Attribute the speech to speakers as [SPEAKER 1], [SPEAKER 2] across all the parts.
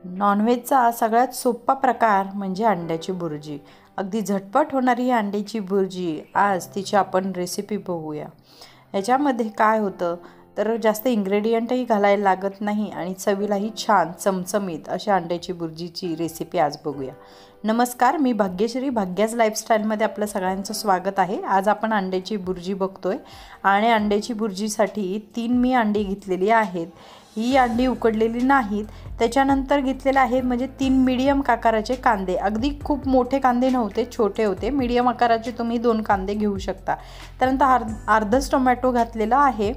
[SPEAKER 1] नॉनव्हेजचा सगळ्यात सोपा प्रकार म्हणजे अंड्याची भुर्जी। अगदी झटपट होणारी ही अंड्याची भुर्जी आज तिची आपण रेसिपी बघूया। याच्यामध्ये काय होतं तर जास्त इन्ग्रेडियंटही घालायला लागत नाही आणि चवीलाही छान चमचमीत अशा अंड्याची भुर्जीची रेसिपी आज बघूया। नमस्कार, मी भाग्यश्री, भाग्याज लाईफस्टाईलमध्ये आपलं सगळ्यांचं स्वागत आहे। आज आपण अंड्याची भुर्जी बघतोय आणि अंड्याची भुर्जीसाठी 3 मी अंडी घेतलेली आहेत। ही अंडी उकडलेली नाहीत, त्याच्यानंतर घेतलेले आहेत म्हणजे 3 मीडियम आकाराचे कांदे। अगदी खूप मोठे कांदे नव्हते, छोटे होते। मीडियम आकाराचे तुम्ही 2 कांदे घेऊ शकता। त्यानंतर अर्धच टोमॅटो घातलेला आहे।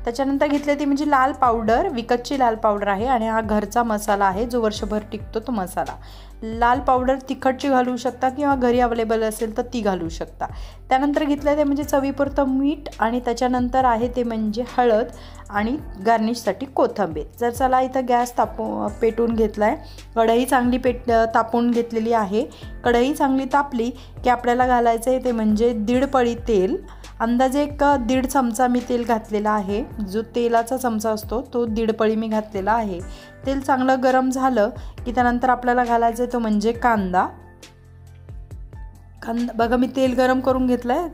[SPEAKER 1] त्याच्यानंतर घेतले ती म्हणजे लाल पावडर, विकतची लाल पावडर आहे आणि हा घरचा मसाला आहे जो वर्षभर टिकतो तो मसाला। लाल पावडर तिखटची घालू शकता किंवा घरी अवेलेबल असेल तर ती घालू शकता। त्यानंतर घेतले ते म्हणजे चवीपुरतं मीठ आणि त्याच्यानंतर आहे ते म्हणजे हळद आणि गार्निशसाठी कोथिंबीर। जर चला इथं गॅस पेटून घेतलाय, कढई चांगली तापून घेतलेली आहे। कढई चांगली तापली की आपल्याला घालायचं आहे ते म्हणजे 1.5 पळी तेल। अंदाजे 1.5 चमचा मी तेल घातलेला आहे। जो तेलाचा चमचा असतो तो 1.5 पळी मी घातलेला आहे। तेल चांगलं गरम झालं की त्यानंतर आपल्याला घालायचं आहे तो म्हणजे कांदा। बघा मी तेल गरम करून घेतलाय,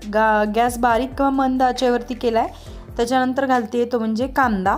[SPEAKER 1] गॅस बारीक किंवा मंद आचेवरती केलाय। त्याच्यानंतर घालते तो म्हणजे कांदा।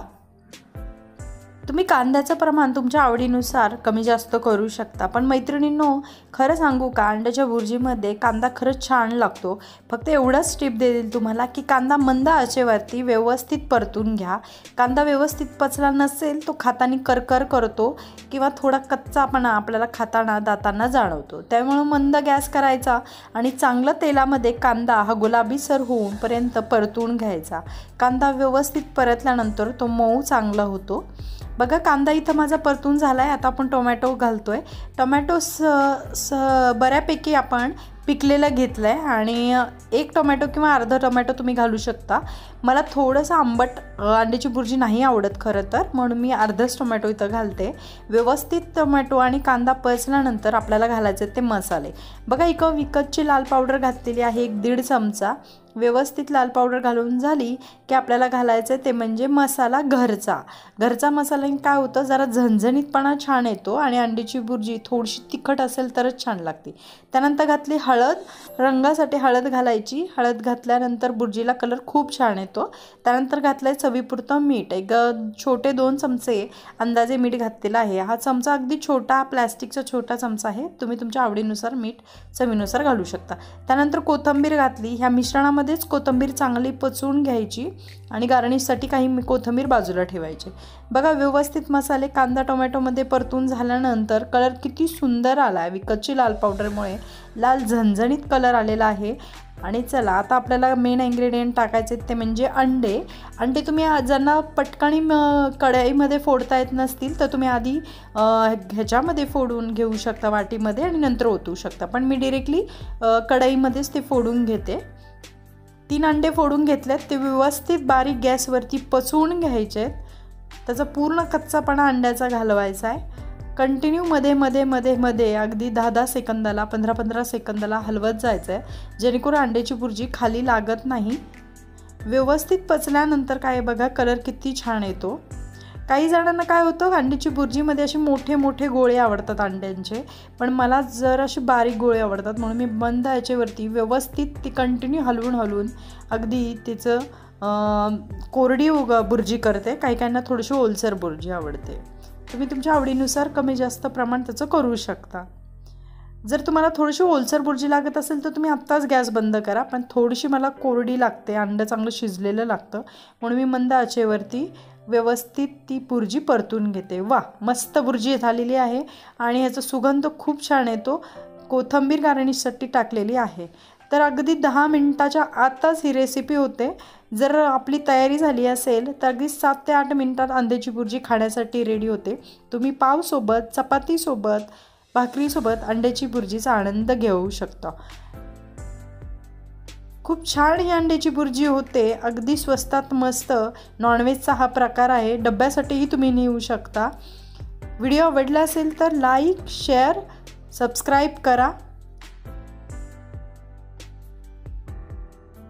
[SPEAKER 1] तुम्ही कांद्याचं प्रमाण तुमच्या आवडीनुसार कमी जास्त करू शकता, पण मैत्रिणींनो खरं सांगू का, अंड्याच्या भुर्जीमध्ये कांदा खरंच छान लागतो। फक्त एवढंच टिप देईल तुम्हाला की कांदा मंद आचेवरती व्यवस्थित परतून घ्या। कांदा व्यवस्थित पचला नसेल तो खाताना करकर करतो किंवा थोडा कच्चापणा आपल्याला खाताना दातांना जाणवतो। त्यामुळे मंद गॅस करायचा आणि चांगलं तेलामध्ये कांदा हा गुलाबीसर होऊनपर्यंत परतून घ्यायचा। कांदा व्यवस्थित परतल्यानंतर तो मऊ चांगला होतो। बघा कांदा इथं माझा परतून झाला आहे। आता आपण टोमॅटो घालतोय। टोमॅटो बऱ्यापैकी आपण पिकलेलं घेतलं आहे आणि 1 टोमॅटो किंवा अर्धा टोमॅटो तुम्ही घालू शकता। मला थोडंसं आंबट अंड्याची भुर्जी नाही आवडत खरं तर, म्हणून मी अर्धाच टोमॅटो इथं घालते। व्यवस्थित टोमॅटो आणि कांदा परतल्यानंतर आपल्याला घालायचे ते मसाले। बघा इथं विकतची लाल पावडर घातलेली आहे 1.5 चमचा। व्यवस्थित लाल पावडर घालून झाली की आपल्याला घालायचं ते म्हणजे मसाला घरचा मसाला काय होतं, जरा झणझणीतपणा छान येतो आणि अंड्याची भुर्जी थोडीशी तिखट असेल तरच छान लागते। त्यानंतर घातली हळद, रंगासाठी हळद घालायची। हळद घातल्यानंतर भुर्जीला कलर खूप छान येतो। त्यानंतर घातलंय चवीपुरतं मीठ, छोटे 2 चमचे अंदाजे मीठ घातलेला आहे। हा चमचा अगदी छोटा, प्लॅस्टिकचा छोटा चमचा आहे। तुम्ही तुमच्या आवडीनुसार मीठ चवीनुसार घालू शकता। त्यानंतर कोथिंबीर घातली। ह्या मिश्रणामध्येच कोथिंबीर चांगली पचवून घ्यायची आणि गार्निशसाठी काही कोथिंबीर बाजूला ठेवायची। बघा व्यवस्थित मसाले कांदा टोमॅटोमध्ये परतून झाल्यानंतर कलर किती सुंदर आला आहे। विकतची लाल पावडरमुळे लाल झणझणीत कलर आलेला आहे। आणि चला आता आपल्याला मेन इन्ग्रेडियंट टाकायचे ते म्हणजे अंडे। तुम्ही ज्यांना पटकनी कढईमध्ये फोडता येत नसतील तर तुम्ही आधी ह्याच्यामध्ये फोडून घेऊ शकता वाटीमध्ये आणि नंतर ओतू शकता, पण मी डायरेक्टली कढईमध्येच ते फोडून घेते। 3 अंडे फोडून घेतलेत, ते व्यवस्थित बारीक गॅसवरती पचवून घ्यायचे। त्याचा पूर्ण कच्चापणा अंड्याचा घालवायचा आहे। कंटिन्यू मध्ये अगदी 10-10 सेकंदाला 15-15 सेकंदाला हलवत जायचं आहे, जेणेकरून अंड्याची भुर्जी खाली लागत नाही। व्यवस्थित पचल्यानंतर काय बघा कलर किती छान येतो। काही जणांना काय होतं, अंड्याची भुर्जीमध्ये असे मोठे मोठे गोळे आवडतात अंड्यांचे, पण मला जर असे बारीक गोळे आवडतात, म्हणून मी मंद आचेवरती व्यवस्थित ती कंटिन्यू हलवून अगदी तिचं कोरडी भुर्जी करते। काहींना थोडीशी ओलसर भुर्जी आवडते। तुम्ही तुमच्या आवडीनुसार कमी जास्त प्रमाण त्याचं करू शकता। जर तुम्हाला थोडीशी ओलसर भुर्जी लागत असेल तर तुम्ही आत्ताच गॅस बंद करा, पण थोडीशी मला कोरडी लागते, अंडं चांगलं शिजलेलं लागतं, म्हणून मी मंद आचेवरती व्यवस्थित ती भुर्जी परतून घेते। वा, मस्त भुर्जी झालेली आहे आणि ह्याचा सुगंध खूप छान येतो। कोथिंबीर गार्निशसाठी टाकलेली आहे। तर अगदी 10 मिनिटाच्या आतच ही रेसिपी होते। जर आपली तयारी झाली असेल तर अगदी 7 ते 8 मिनिटात अंड्याची भुर्जी खाण्यासाठी रेडी होते। तुम्ही पावसोबत, चपातीसोबत, भाकरीसोबत अंड्याची भुर्जीचा आनंद घेऊ शकता। खूप छान ही अंड्याची भुर्जी होते, अगदी स्वस्तात मस्त। नॉनव्हेजचा हा प्रकार आहे, डब्यासाठीही तुम्ही नेऊ शकता। व्हिडिओ आवडला असेल तर लाईक, शेअर, सबस्क्राईब करा।